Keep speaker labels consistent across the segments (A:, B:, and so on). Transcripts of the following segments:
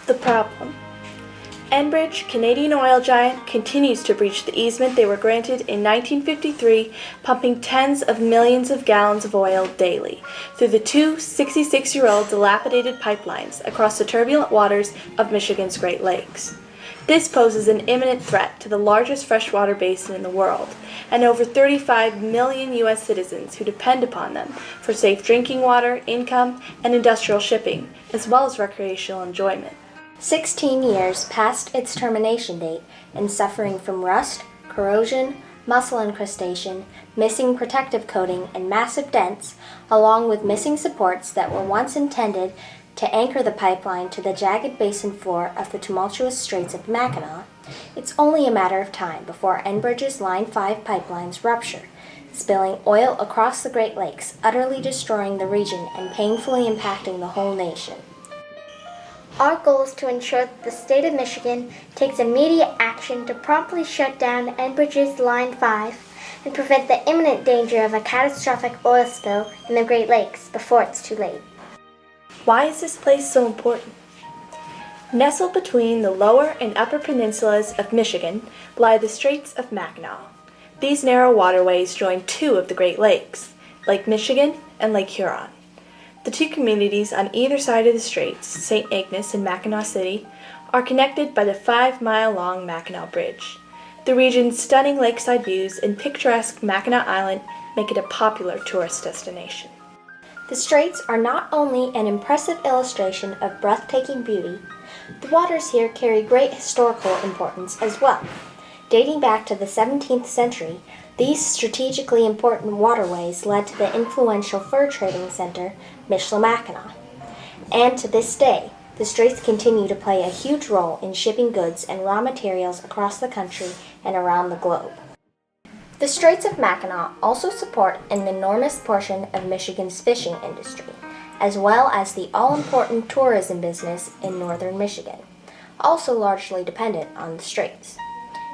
A: The problem. Enbridge, Canadian oil giant, continues to breach the easement they were granted in 1953, pumping tens of millions of gallons of oil daily through the two 66-year-old dilapidated pipelines across the turbulent waters of Michigan's Great Lakes. This poses an imminent threat to the largest freshwater basin in the world, and over 35 million U.S. citizens who depend upon them for safe drinking water, income, and industrial shipping, as well as recreational enjoyment.
B: 16 years past its termination date and suffering from rust, corrosion, mussel incrustation, missing protective coating, and massive dents, along with missing supports that were once intended to anchor the pipeline to the jagged basin floor of the tumultuous Straits of Mackinac, it's only a matter of time before Enbridge's Line 5 pipelines rupture, spilling oil across the Great Lakes, utterly destroying the region and painfully impacting the whole nation.
C: Our goal is to ensure that the state of Michigan takes immediate action to promptly shut down Enbridge's Line 5 and prevent the imminent danger of a catastrophic oil spill in the Great Lakes before it's too late.
A: Why is this place so important? Nestled between the lower and upper peninsulas of Michigan lie the Straits of Mackinac. These narrow waterways join two of the Great Lakes, Lake Michigan and Lake Huron. The two communities on either side of the straits, St. Ignace and Mackinac City, are connected by the 5-mile-long Mackinac Bridge. The region's stunning lakeside views and picturesque Mackinac Island make it a popular tourist destination.
B: The straits are not only an impressive illustration of breathtaking beauty, the waters here carry great historical importance as well. Dating back to the 17th century, these strategically important waterways led to the influential fur trading center, Michilimackinac. And to this day, the straits continue to play a huge role in shipping goods and raw materials across the country and around the globe. The Straits of Mackinac also support an enormous portion of Michigan's fishing industry, as well as the all-important tourism business in northern Michigan, also largely dependent on the straits.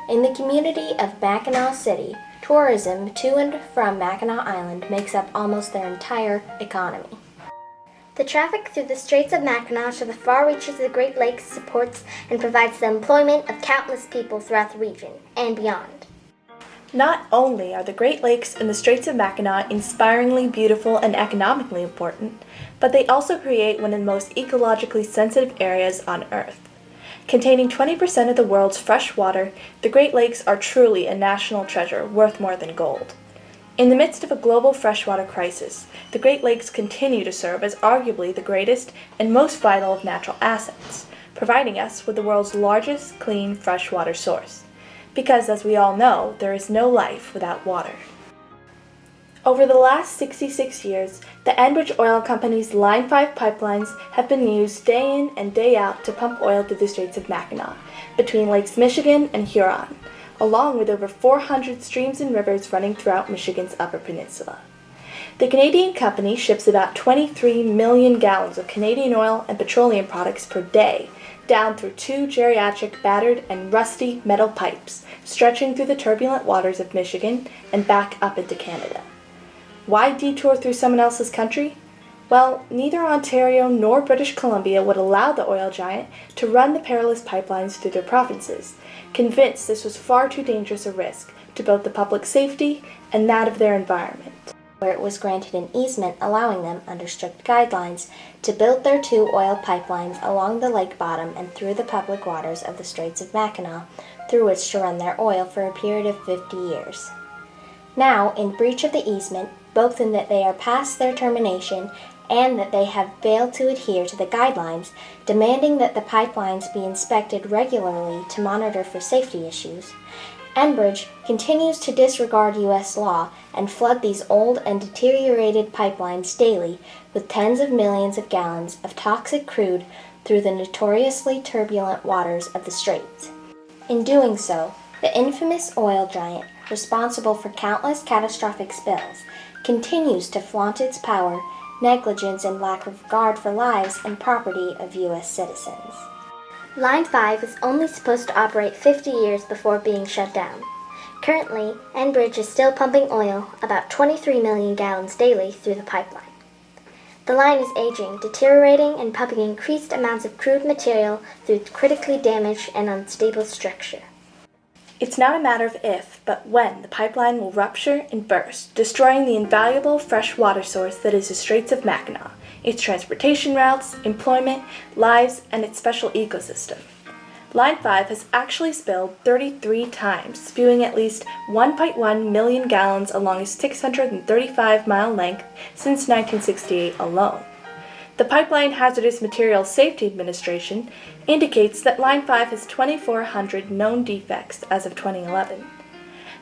B: In the community of Mackinac City, tourism to and from Mackinac Island makes up almost their entire economy.
C: The traffic through the Straits of Mackinac to the far reaches of the Great Lakes supports and provides the employment of countless people throughout the region and beyond.
A: Not only are the Great Lakes and the Straits of Mackinac inspiringly beautiful and economically important, but they also create one of the most ecologically sensitive areas on Earth. Containing 20% of the world's fresh water, the Great Lakes are truly a national treasure worth more than gold. In the midst of a global freshwater crisis, the Great Lakes continue to serve as arguably the greatest and most vital of natural assets, providing us with the world's largest clean freshwater source. Because, as we all know, there is no life without water. Over the last 66 years, the Enbridge Oil Company's Line 5 pipelines have been used day in and day out to pump oil through the Straits of Mackinac, between Lakes Michigan and Huron, along with over 400 streams and rivers running throughout Michigan's Upper Peninsula. The Canadian company ships about 23 million gallons of Canadian oil and petroleum products per day, down through two geriatric, battered, and rusty metal pipes stretching through the turbulent waters of Michigan and back up into Canada. Why detour through someone else's country? Well, neither Ontario nor British Columbia would allow the oil giant to run the perilous pipelines through their provinces, convinced this was far too dangerous a risk to both the public safety and that of their environment.
B: Where it was granted an easement allowing them, under strict guidelines, to build their two oil pipelines along the lake bottom and through the public waters of the Straits of Mackinac, through which to run their oil for a period of 50 years. Now, in breach of the easement, both in that they are past their termination and that they have failed to adhere to the guidelines, demanding that the pipelines be inspected regularly to monitor for safety issues, Enbridge continues to disregard U.S. law and flood these old and deteriorated pipelines daily with tens of millions of gallons of toxic crude through the notoriously turbulent waters of the Straits. In doing so, the infamous oil giant, responsible for countless catastrophic spills, continues to flaunt its power, negligence, and lack of regard for lives and property of U.S. citizens.
C: Line 5 is only supposed to operate 50 years before being shut down. Currently, Enbridge is still pumping oil, about 23 million gallons daily, through the pipeline. The line is aging, deteriorating, and pumping increased amounts of crude material through critically damaged and unstable structure.
A: It's not a matter of if, but when the pipeline will rupture and burst, destroying the invaluable fresh water source that is the Straits of Mackinac, its transportation routes, employment, lives, and its special ecosystem. Line 5 has actually spilled 33 times, spewing at least 1.1 million gallons along its 635-mile length since 1968 alone. The Pipeline Hazardous Materials Safety Administration indicates that Line 5 has 2,400 known defects as of 2011.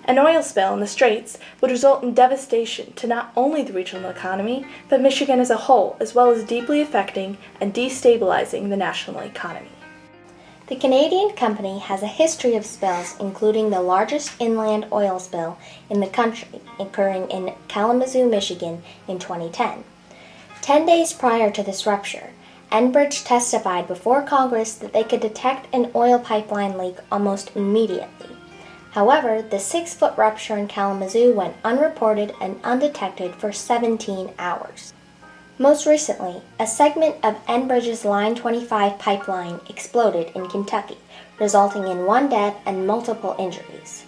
A: An oil spill in the Straits would result in devastation to not only the regional economy, but Michigan as a whole, as well as deeply affecting and destabilizing the national economy.
B: The Canadian company has a history of spills, including the largest inland oil spill in the country, occurring in Kalamazoo, Michigan in 2010. 10 days prior to this rupture, Enbridge testified before Congress that they could detect an oil pipeline leak almost immediately. However, the 6-foot rupture in Kalamazoo went unreported and undetected for 17 hours. Most recently, a segment of Enbridge's Line 25 pipeline exploded in Kentucky, resulting in 1 death and multiple injuries.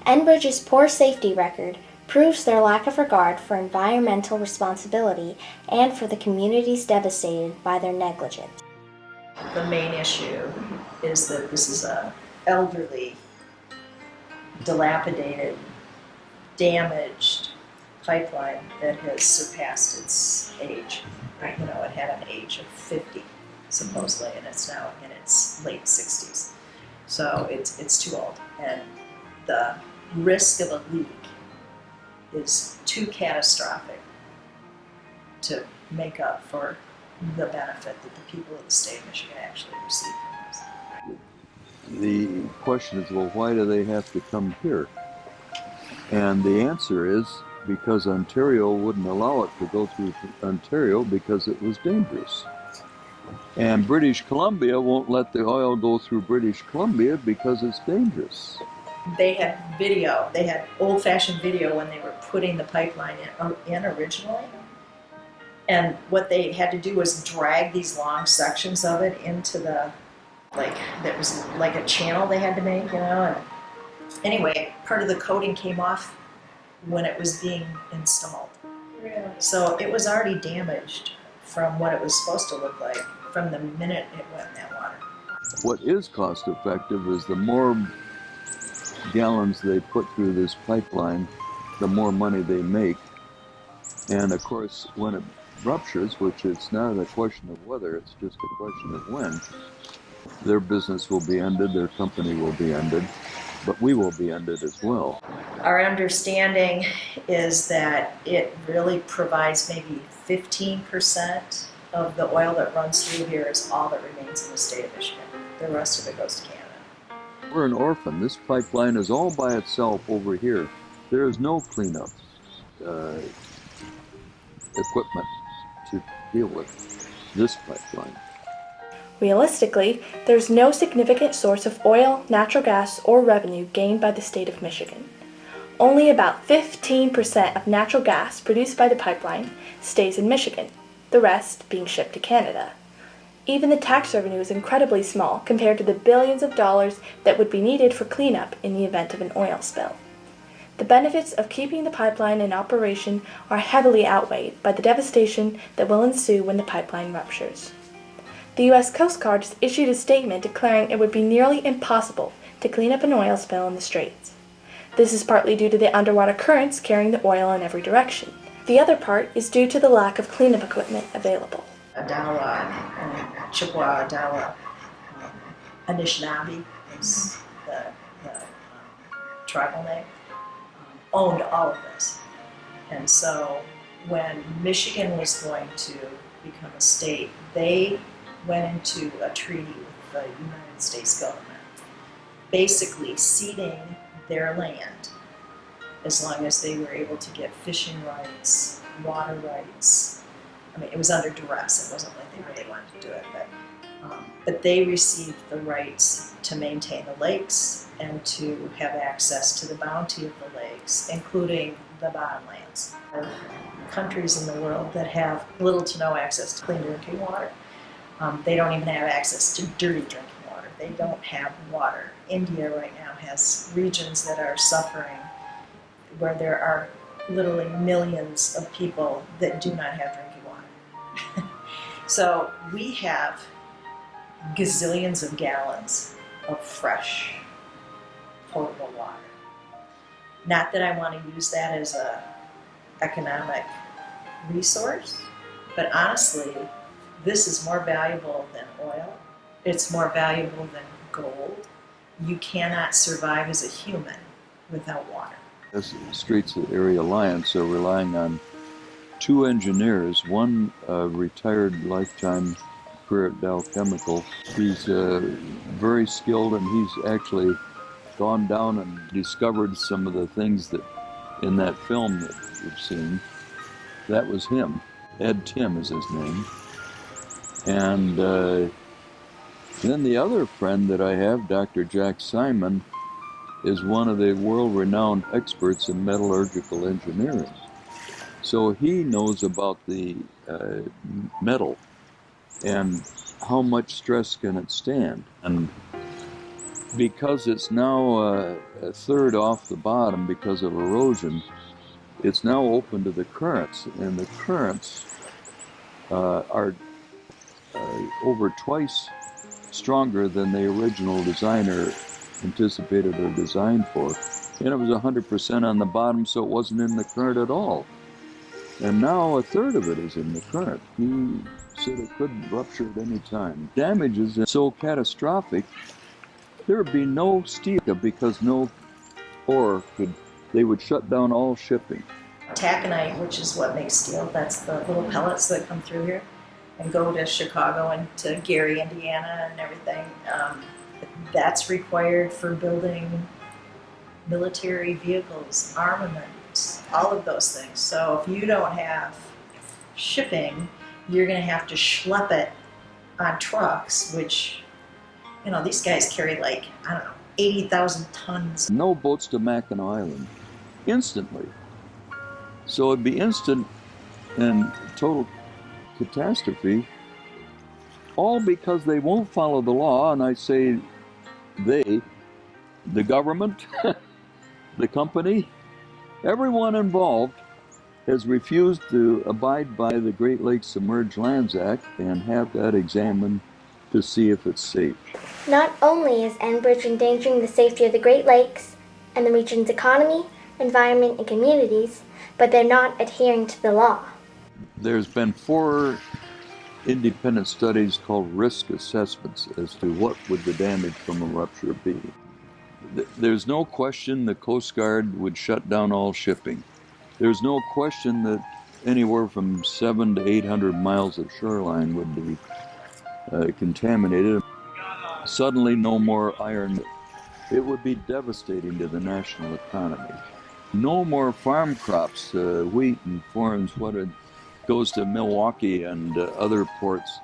B: Enbridge's poor safety record proves their lack of regard for environmental responsibility and for the communities devastated by their negligence.
D: The main issue is that this is an elderly, dilapidated, damaged pipeline that has surpassed its age. You know, it had an age of 50, supposedly, and it's now in its late 60s. So it's too old, and the risk of a leak is too catastrophic to make up for the benefit that the people of the state of Michigan actually receive from this.
E: The question is, well, why do they have to come here? And the answer is because Ontario wouldn't allow it to go through Ontario because it was dangerous. And British Columbia won't let the oil go through British Columbia because it's dangerous.
D: They had video, they had old-fashioned video when they were putting the pipeline in originally. And what they had to do was drag these long sections of it into the, that was like a channel they had to make, you know. And anyway, part of the coating came off when it was being installed. Really? So it was already damaged from what it was supposed to look like from the minute it went in that water.
E: What is cost effective is the more gallons they put through this pipeline, the more money they make. And of course, when it ruptures, which it's not a question of whether, it's just a question of when, their business will be ended, their company will be ended, but we will be ended as well.
D: Our understanding is that it really provides maybe 15% of the oil that runs through here is all that remains in the state of Michigan. The rest of it goes to Canada.
E: We're an orphan. This pipeline is all by itself over here. There is no cleanup equipment to deal with this pipeline.
A: Realistically, there's no significant source of oil, natural gas, or revenue gained by the state of Michigan. Only about 15% of natural gas produced by the pipeline stays in Michigan, the rest being shipped to Canada. Even the tax revenue is incredibly small compared to the billions of dollars that would be needed for cleanup in the event of an oil spill. The benefits of keeping the pipeline in operation are heavily outweighed by the devastation that will ensue when the pipeline ruptures. The U.S. Coast Guard has issued a statement declaring it would be nearly impossible to clean up an oil spill in the Straits. This is partly due to the underwater currents carrying the oil in every direction. The other part is due to the lack of cleanup equipment available.
D: Adawa, Chippewa, Adawa, Anishinaabe is the tribal name, owned all of this. And so when Michigan was going to become a state, they went into a treaty with the United States government, basically ceding their land as long as they were able to get fishing rights, water rights. I mean, it was under duress. It wasn't like they really wanted to do it, but But they received the rights to maintain the lakes and to have access to the bounty of the lakes, including the bottomlands. There are countries in the world that have little to no access to clean drinking water. They don't even have access to dirty drinking water. They don't have water. India right now has regions that are suffering where there are literally millions of people that do not have drinking water. So we have gazillions of gallons of fresh, potable water. Not that I want to use that as an economic resource, but honestly, this is more valuable than oil. It's more valuable than gold. You cannot survive as a human without water.
E: The Straits Area Alliance are relying on 2 engineers, one retired lifetime career at Dow Chemical. He's very skilled, and he's actually gone down and discovered some of the things that in that film that you've seen. That was him. Timm is his name. And then the other friend that I have, Dr. Jack Simon, is one of the world-renowned experts in metallurgical engineering. So he knows about the metal and how much stress can it stand. And because it's now a third off the bottom because of erosion, it's now open to the currents, and the currents are over twice stronger than the original designer anticipated or designed for. And it was 100% on the bottom, so it wasn't in the current at all. And now a third of it is in the current. He said it could rupture at any time. Damage is so catastrophic, there would be no steel because no ore could, they would shut down all shipping.
D: Taconite, which is what makes steel, that's the little pellets that come through here and go to Chicago and to Gary, Indiana and everything. That's required for building military vehicles, armaments, all of those things. So if you don't have shipping, you're going to have to schlep it on trucks, which, you know, these guys carry like, I don't know, 80,000 tons.
E: No boats to Mackinac Island, instantly. So it'd be instant and total catastrophe, all because they won't follow the law. And I say they, the government, the company, everyone involved has refused to abide by the Great Lakes Submerged Lands Act and have that examined to see if it's safe.
C: Not only is Enbridge endangering the safety of the Great Lakes and the region's economy, environment, and communities, but they're not adhering to the law.
E: There's been 4 independent studies called risk assessments as to what would the damage from a rupture be. There's no question the Coast Guard would shut down all shipping. There's no question that anywhere from 700 to 800 miles of shoreline would be contaminated. Suddenly no more iron. It would be devastating to the national economy. No more farm crops, wheat and corn, what it goes to Milwaukee and other ports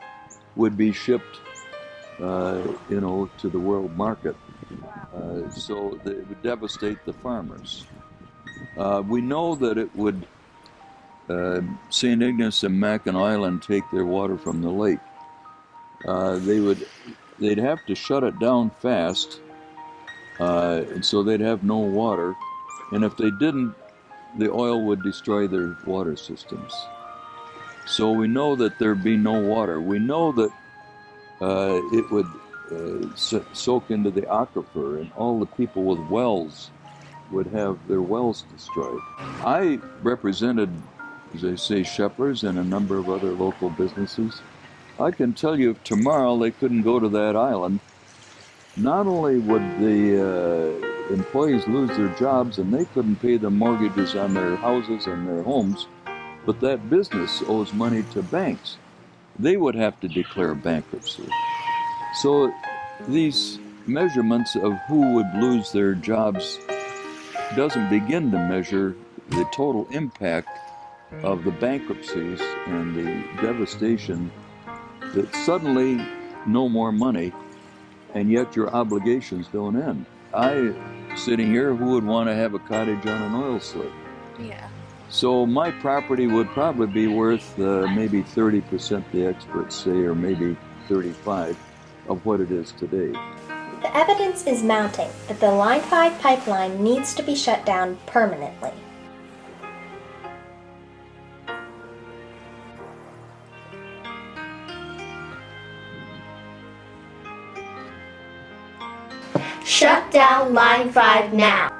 E: would be shipped, to the world market. So it would devastate the farmers. We know that it would, St. Ignace and Mackinac Island take their water from the lake. They'd have to shut it down fast, and so they'd have no water. And if they didn't, the oil would destroy their water systems. So we know that there'd be no water. We know that it would soak into the aquifer, and all the people with wells would have their wells destroyed. I represented, as I say, Sheplers and a number of other local businesses. I can tell you if tomorrow they couldn't go to that island, not only would the employees lose their jobs and they couldn't pay the mortgages on their houses and their homes, but that business owes money to banks. They would have to declare bankruptcy. So these measurements of who would lose their jobs doesn't begin to measure the total impact of the bankruptcies and the devastation that suddenly no more money, and yet your obligations don't end. Sitting here, who would want to have a cottage on an oil slick?
A: Yeah.
E: So my property would probably be worth maybe 30%, the experts say, or maybe 35 of what it is today.
B: The evidence is mounting that the Line 5 pipeline needs to be shut down permanently.
C: Shut down Line 5 now.